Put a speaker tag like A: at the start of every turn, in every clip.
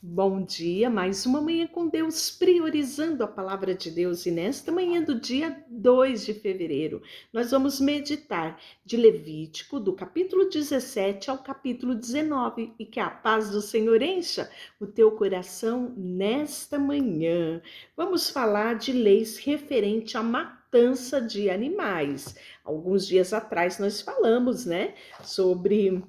A: Bom dia, mais uma manhã com Deus, priorizando a palavra de Deus. E nesta manhã do dia 2 de fevereiro, nós vamos meditar de Levítico, do capítulo 17 ao capítulo 19. E que a paz do Senhor encha o teu coração nesta manhã. Vamos falar de leis referente à matança de animais. Alguns dias atrás nós falamos, né, sobre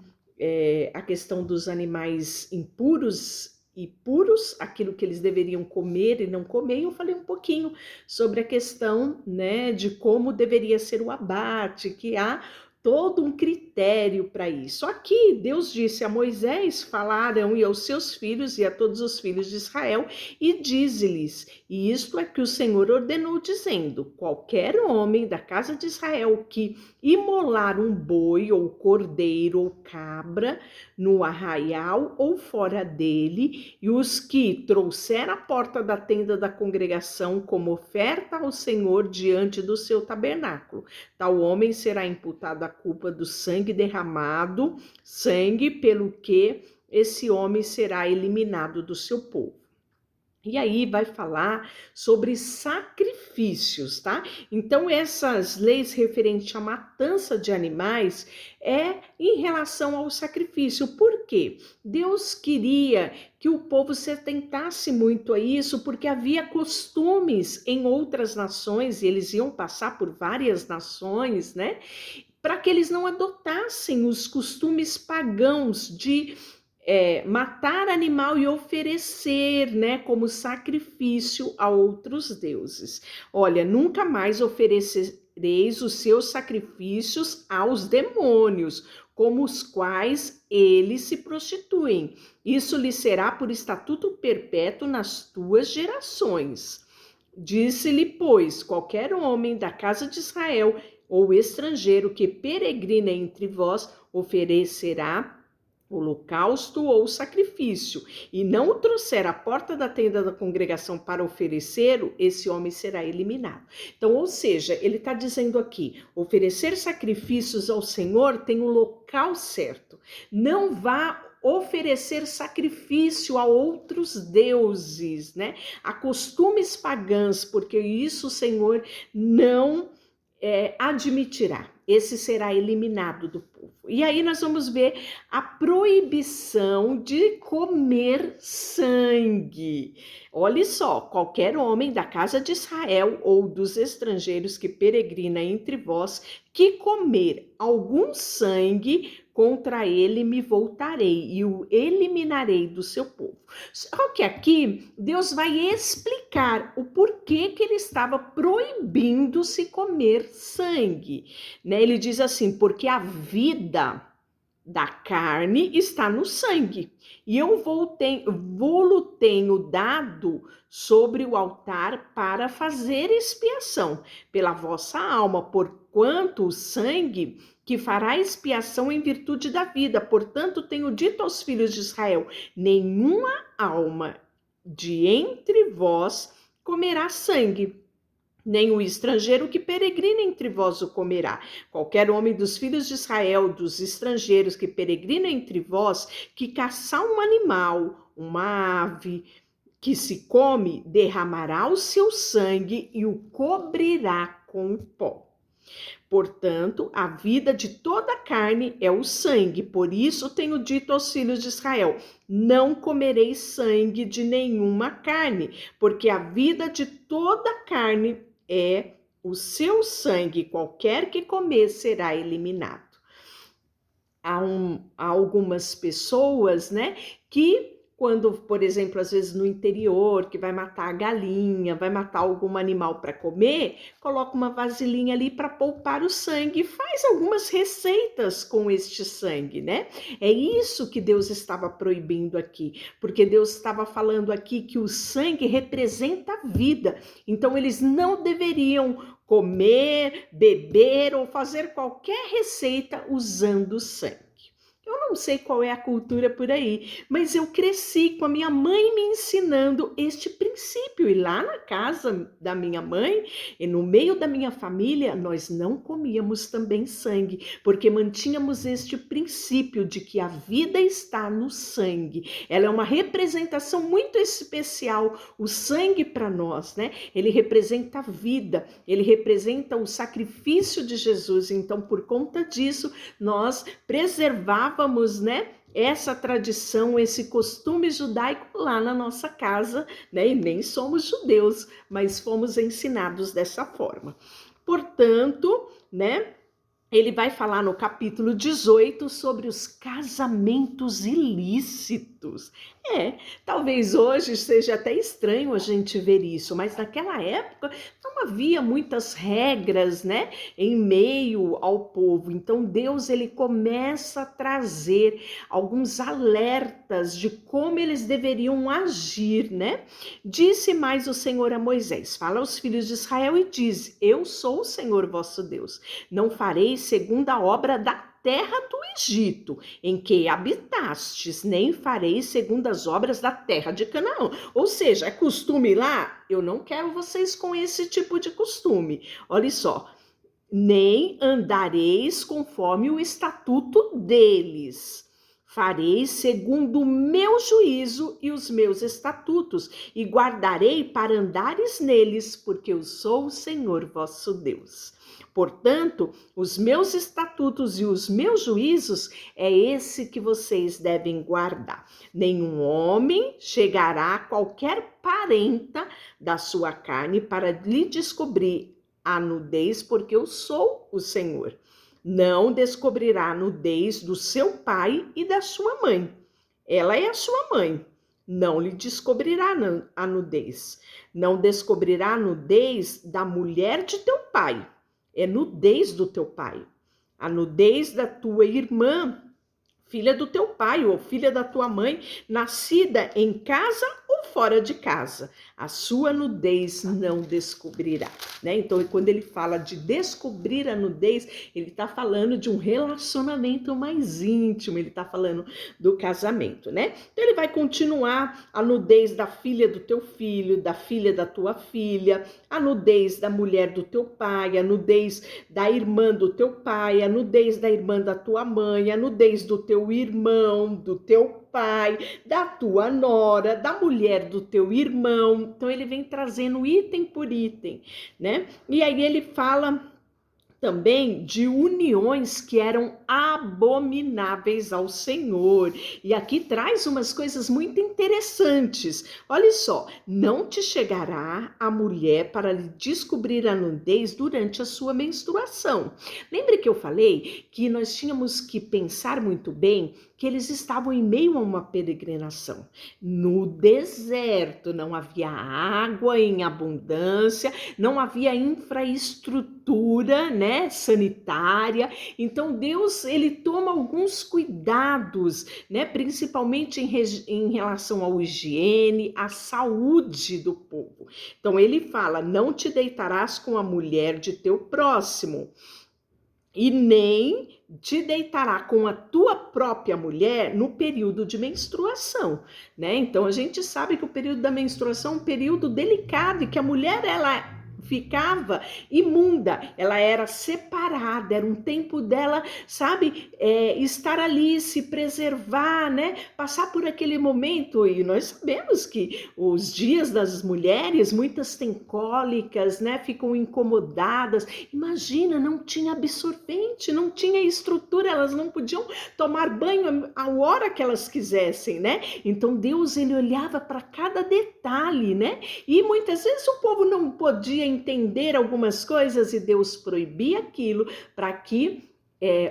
A: a questão dos animais impuros e puros, aquilo que eles deveriam comer e não comer. Eu falei um pouquinho sobre a questão, né, de como deveria ser o abate, que há todo um critério para isso. Aqui Deus disse a Moisés: falarão e aos seus filhos e a todos os filhos de Israel, e dize-lhes, e isto é que o Senhor ordenou, dizendo: qualquer homem da casa de Israel que imolar um boi ou cordeiro ou cabra no arraial ou fora dele, e os que trouxer à porta da tenda da congregação como oferta ao Senhor diante do seu tabernáculo, tal homem será imputado a culpa do sangue derramado, sangue pelo que esse homem será eliminado do seu povo. E aí vai falar sobre sacrifícios, tá? Então essas leis referentes à matança de animais é em relação ao sacrifício. Por quê? Deus queria que o povo se atentasse muito a isso, porque havia costumes em outras nações, e eles iam passar por várias nações, né? Para que eles não adotassem os costumes pagãos de matar animal e oferecer, né, como sacrifício a outros deuses. Olha, nunca mais oferecereis os seus sacrifícios aos demônios, como os quais eles se prostituem. Isso lhe será por estatuto perpétuo nas tuas gerações. Disse-lhe, pois, qualquer homem da casa de Israel ou estrangeiro que peregrina entre vós oferecerá holocausto ou sacrifício, e não o trouxer à porta da tenda da congregação para oferecer, esse homem será eliminado. Então, ou seja, ele está dizendo aqui, oferecer sacrifícios ao Senhor tem o local certo. Não vá oferecer sacrifício a outros deuses, né? A costumes pagãos, porque isso o Senhor não admitirá. Esse será eliminado do povo. E aí nós vamos ver a proibição de comer sangue. Olha só, qualquer homem da casa de Israel ou dos estrangeiros que peregrina entre vós, que comer algum sangue, contra ele me voltarei e o eliminarei do seu povo. Só que aqui Deus vai explicar o porquê que ele estava proibindo se comer sangue, né? Ele diz assim, porque a vida da carne está no sangue, e eu vou-lo tenho dado sobre o altar para fazer expiação pela vossa alma, porquanto o sangue que fará expiação em virtude da vida. Portanto, tenho dito aos filhos de Israel: nenhuma alma de entre vós comerá sangue, nem o estrangeiro que peregrina entre vós o comerá. Qualquer homem dos filhos de Israel, dos estrangeiros que peregrina entre vós, que caçar um animal, uma ave, que se come, derramará o seu sangue e o cobrirá com pó. Portanto, a vida de toda a carne é o sangue. Por isso tenho dito aos filhos de Israel: não comereis sangue de nenhuma carne, porque a vida de toda a carne é o seu sangue. Qualquer que comer será eliminado. Há algumas pessoas, né, que quando, por exemplo, às vezes no interior, que vai matar a galinha, vai matar algum animal para comer, coloca uma vasilhinha ali para poupar o sangue, faz algumas receitas com este sangue, né? É isso que Deus estava proibindo aqui, porque Deus estava falando aqui que o sangue representa a vida, então eles não deveriam comer, beber ou fazer qualquer receita usando sangue. Eu não sei qual é a cultura por aí, mas eu cresci com a minha mãe me ensinando este princípio. E lá na casa da minha mãe, e no meio da minha família, nós não comíamos também sangue, porque mantínhamos este princípio de que a vida está no sangue. Ela é uma representação muito especial, o sangue para nós, né? Ele representa a vida, ele representa o sacrifício de Jesus. Então, por conta disso, nós preservávamos, né, essa tradição, esse costume judaico lá na nossa casa, né? E nem somos judeus, mas fomos ensinados dessa forma. Portanto, né, ele vai falar no capítulo 18 sobre os casamentos ilícitos. Talvez hoje seja até estranho a gente ver isso, mas naquela época não havia muitas regras, né, em meio ao povo. Então Deus ele começa a trazer alguns alertas de como eles deveriam agir, né? Disse mais o Senhor a Moisés: fala aos filhos de Israel e diz: eu sou o Senhor vosso Deus. Não farei segundo a obra da terra do Egito, em que habitastes, nem farei segundo as obras da terra de Canaã. Ou seja, é costume lá? Eu não quero vocês com esse tipo de costume. Olha só, nem andareis conforme o estatuto deles. Farei segundo o meu juízo e os meus estatutos, e guardarei para andares neles, porque eu sou o Senhor vosso Deus. Portanto, os meus estatutos e os meus juízos é esse que vocês devem guardar. Nenhum homem chegará a qualquer parenta da sua carne para lhe descobrir a nudez, porque eu sou o Senhor. Não descobrirá a nudez do seu pai e da sua mãe. Ela é a sua mãe. Não lhe descobrirá a nudez. Não descobrirá a nudez da mulher de teu pai. É nudez do teu pai. A nudez da tua irmã, filha do teu pai ou filha da tua mãe, nascida em casa ou fora de casa, a sua nudez não descobrirá, né? Então, quando ele fala de descobrir a nudez, ele está falando de um relacionamento mais íntimo, ele está falando do casamento, né? Então, ele vai continuar a nudez da filha do teu filho, da filha da tua filha, a nudez da mulher do teu pai, a nudez da irmã do teu pai, a nudez da irmã da tua mãe, a nudez do teu irmão, do teu pai, da tua nora, da mulher do teu irmão. Então ele vem trazendo item por item, né? E aí ele fala também de uniões que eram abomináveis ao Senhor. E aqui traz umas coisas muito interessantes. Olha só, não te chegará a mulher para lhe descobrir a nudez durante a sua menstruação. Lembre que eu falei que nós tínhamos que pensar muito bem que eles estavam em meio a uma peregrinação. No deserto não havia água em abundância, não havia infraestrutura, né, sanitária. Então Deus ele toma alguns cuidados, né, principalmente em relação à higiene, à saúde do povo. Então ele fala: não te deitarás com a mulher de teu próximo, e nem te deitará com a tua própria mulher no período de menstruação, né? Então a gente sabe que o período da menstruação é um período delicado e que a mulher ela ficava imunda, ela era separada, era um tempo dela, sabe, estar ali, se preservar, né, passar por aquele momento. E nós sabemos que os dias das mulheres, muitas têm cólicas, né, ficam incomodadas. Imagina, não tinha absorvente, não tinha estrutura, elas não podiam tomar banho a hora que elas quisessem, né? Então Deus ele olhava para cada detalhe, né? E muitas vezes o povo não podia entender algumas coisas e Deus proibia aquilo para que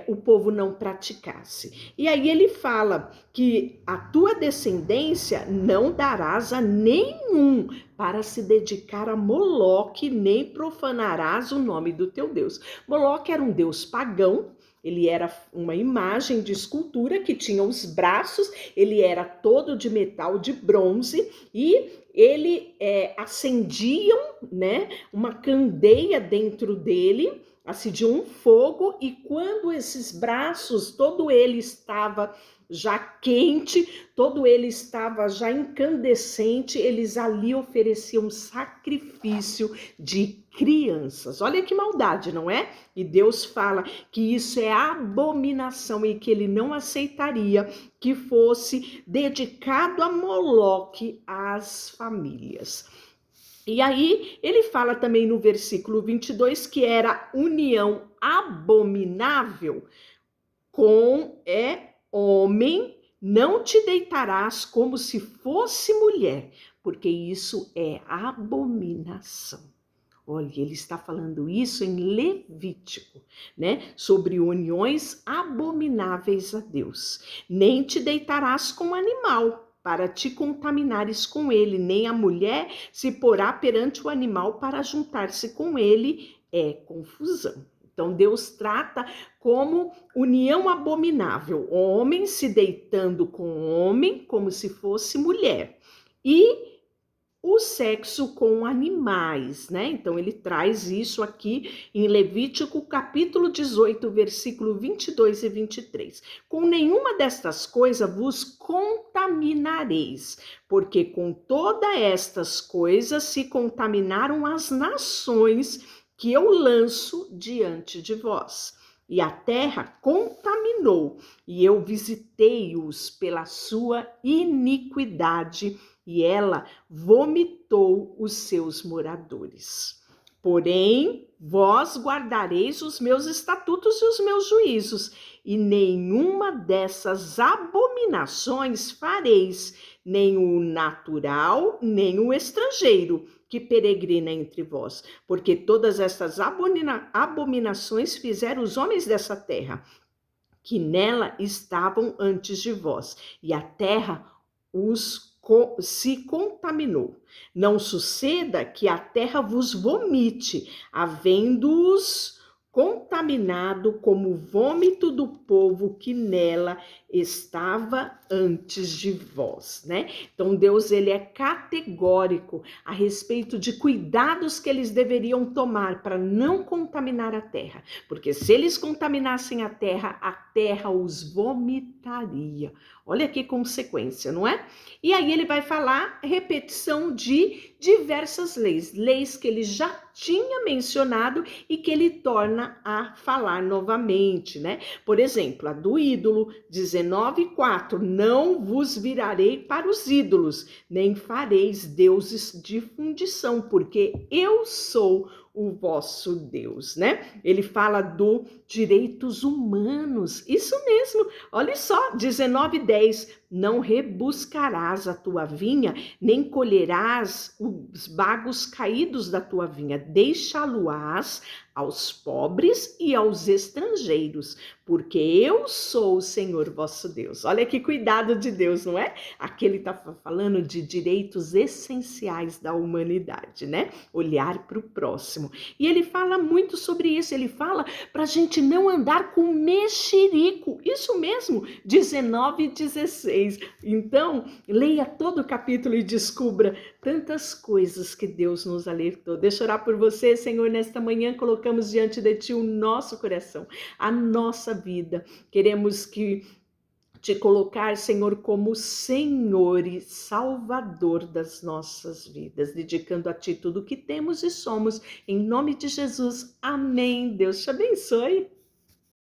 A: o povo não praticasse. E aí ele fala que a tua descendência não darás a nenhum para se dedicar a Moloque, nem profanarás o nome do teu Deus. Moloque era um deus pagão. Ele era uma imagem de escultura que tinha os braços, ele era todo de metal, de bronze, e ele acendiam, né, uma candeia dentro dele, assim, de um fogo, e quando esses braços, todo ele estava já quente, todo ele estava já incandescente, eles ali ofereciam sacrifício de crianças. Olha que maldade, não é? E Deus fala que isso é abominação e que ele não aceitaria que fosse dedicado a Moloque às famílias. E aí ele fala também no versículo 22 que era união abominável com homem, não te deitarás como se fosse mulher, porque isso é abominação. Olha, ele está falando isso em Levítico, né? Sobre uniões abomináveis a Deus. Nem te deitarás com animal, para te contaminares com ele, nem a mulher se porá perante o animal para juntar-se com ele, é confusão. Então Deus trata como união abominável, homem se deitando com homem como se fosse mulher. E o sexo com animais, né? Então ele traz isso aqui em Levítico capítulo 18, versículo 22 e 23. Com nenhuma destas coisas vos contaminareis, porque com todas estas coisas se contaminaram as nações que eu lanço diante de vós. E a terra contaminou, e eu visitei-os pela sua iniquidade, e ela vomitou os seus moradores. Porém, vós guardareis os meus estatutos e os meus juízos, e nenhuma dessas abominações fareis, nem o natural, nem o estrangeiro, que peregrina entre vós, porque todas estas abominações fizeram os homens dessa terra, que nela estavam antes de vós, e a terra se contaminou. Não suceda que a terra vos vomite, havendo-os contaminado como o vômito do povo que nela estava antes de vós, né? Então Deus, ele é categórico a respeito de cuidados que eles deveriam tomar para não contaminar a terra, porque se eles contaminassem a terra os vomitaria. Olha que consequência, não é? E aí ele vai falar repetição de diversas leis, leis que ele já tinha mencionado e que ele torna a falar novamente, né? Por exemplo, a do ídolo, 19:4, não vos virarei para os ídolos, nem fareis deuses de fundição, porque eu sou o vosso Deus, né? Ele fala do direitos humanos, isso mesmo, olha só, 19:10, não rebuscarás a tua vinha, nem colherás os bagos caídos da tua vinha, deixá-lo-ás aos pobres e aos estrangeiros, porque eu sou o Senhor vosso Deus. Olha que cuidado de Deus, não é? Aqui ele está falando de direitos essenciais da humanidade, né? Olhar para o próximo. E ele fala muito sobre isso, ele fala para a gente não andar com mexerico, isso mesmo, 19 e 16. Então, leia todo o capítulo e descubra tantas coisas que Deus nos alertou. Deixa eu orar por você, Senhor, nesta manhã colocamos diante de Ti o nosso coração, a nossa vida. Queremos te colocar, Senhor, como Senhor e Salvador das nossas vidas, dedicando a Ti tudo o que temos e somos. Em nome de Jesus, amém. Deus te abençoe.